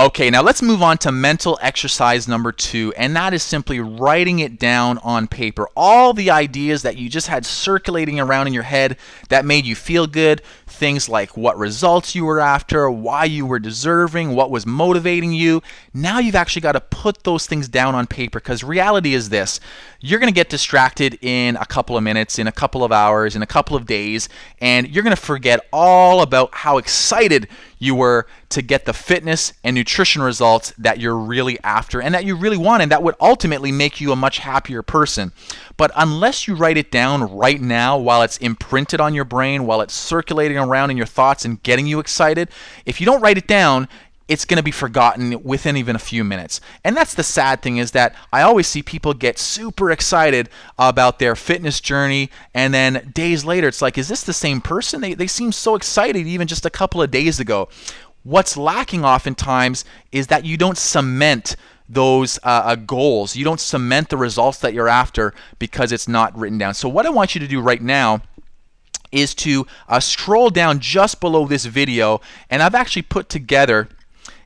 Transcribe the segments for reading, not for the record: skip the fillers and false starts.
Okay, now let's move on to mental exercise number 2, and that is simply writing it down on paper. All the ideas that you just had circulating around in your head that made you feel good, things like what results you were after, why you were deserving, what was motivating you. Now you've actually got to put those things down on paper, because reality is this: you're going to get distracted in a couple of minutes, in a couple of hours, in a couple of days, and you're going to forget all about how excited you were to get the fitness and nutrition results that you're really after and that you really want, and that would ultimately make you a much happier person. But unless you write it down right now while it's imprinted on your brain, while it's circulating around in your thoughts and getting you excited, if you don't write it down, it's going to be forgotten within even a few minutes. And that's the sad thing, is that I always see people get super excited about their fitness journey, and then days later it's like, is this the same person? They seem so excited even just a couple of days ago. What's lacking oftentimes is that you don't cement those goals. You don't cement the results that you're after because it's not written down. So what I want you to do right now is to scroll down just below this video, and I've actually put together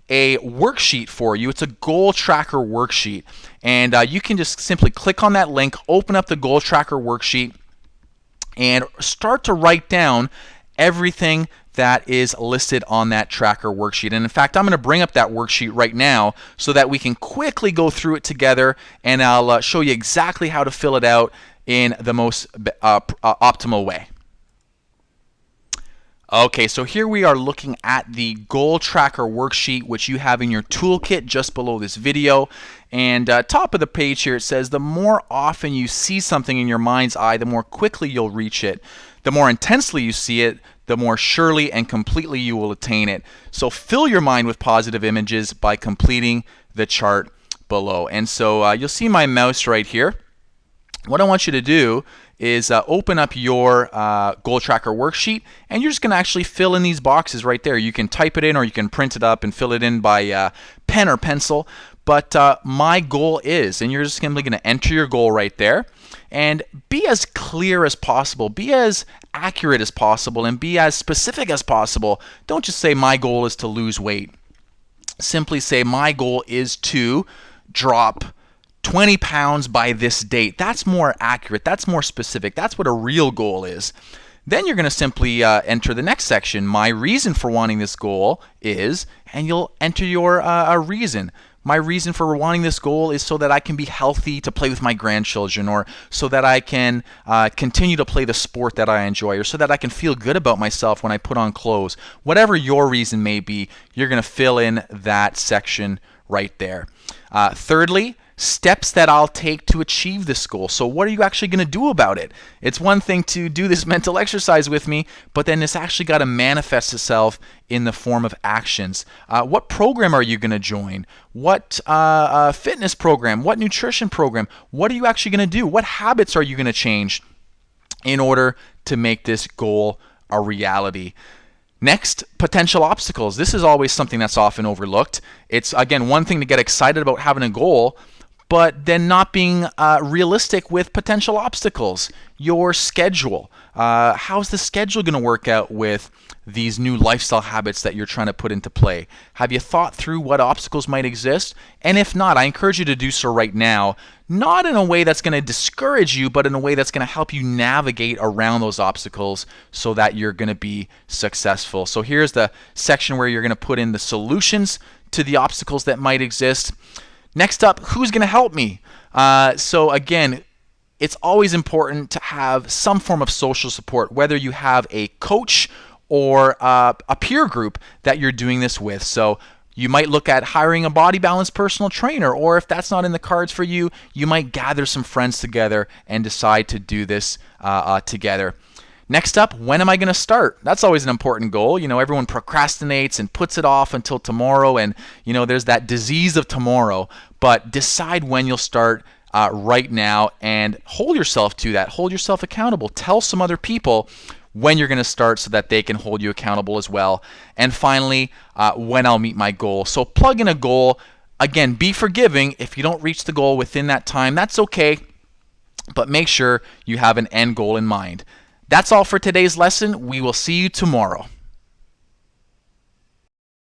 a worksheet for you. It's a goal tracker worksheet, and you can just simply click on that link, open up the goal tracker worksheet, and start to write down everything that is listed on that tracker worksheet. And in fact, I'm going to bring up that worksheet right now so that we can quickly go through it together, and I'll show you exactly how to fill it out in the most optimal way. Okay, so here we are looking at the goal tracker worksheet, which you have in your toolkit just below this video. And top of the page here, it says the more often you see something in your mind's eye, the more quickly you'll reach it. The more intensely you see it, the more surely and completely you will attain it. So fill your mind with positive images by completing the chart below. And so you'll see my mouse right here. What I want you to do is open up your goal tracker worksheet, and you're just going to actually fill in these boxes right there. You can type it in, or you can print it up and fill it in by pen or pencil. But my goal is, and you're just simply going to enter your goal right there, and be as clear as possible, be as accurate as possible, and be as specific as possible. Don't just say my goal is to lose weight. Simply say my goal is to drop 20 pounds by this date. That's more accurate. That's more specific. That's what a real goal is. Then you're going to simply enter the next section. My reason for wanting this goal is, and you'll enter your reason. My reason for wanting this goal is so that I can be healthy to play with my grandchildren, or so that I can continue to play the sport that I enjoy, or so that I can feel good about myself when I put on clothes. Whatever your reason may be, you're going to fill in that section right there. Thirdly, steps that I'll take to achieve this goal. So what are you actually going to do about it? It's one thing to do this mental exercise with me, but then it's actually got to manifest itself in the form of actions. What program are you going to join? What fitness program? What nutrition program? What are you actually going to do? What habits are you going to change in order to make this goal a reality? Next, potential obstacles. This is always something that's often overlooked. It's, again, one thing to get excited about having a goal, but then not being realistic with potential obstacles. Your schedule. How's the schedule going to work out with these new lifestyle habits that you're trying to put into play? Have you thought through what obstacles might exist? And if not, I encourage you to do so right now. Not in a way that's going to discourage you, but in a way that's going to help you navigate around those obstacles so that you're going to be successful. So here's the section where you're going to put in the solutions to the obstacles that might exist. Next up, who's going to help me? So again, it's always important to have some form of social support, whether you have a coach or a peer group that you're doing this with. So you might look at hiring a Body Balance personal trainer, or if that's not in the cards for you, you might gather some friends together and decide to do this together. Next up, when am I going to start? That's always an important goal. You know, everyone procrastinates and puts it off until tomorrow, and you know, there's that disease of tomorrow. But decide when you'll start right now, and hold yourself to that. Hold yourself accountable. Tell some other people when you're going to start so that they can hold you accountable as well. And finally, when I'll meet my goal. So plug in a goal. Again, be forgiving if you don't reach the goal within that time. That's okay, but make sure you have an end goal in mind. That's all for today's lesson. We will see you tomorrow.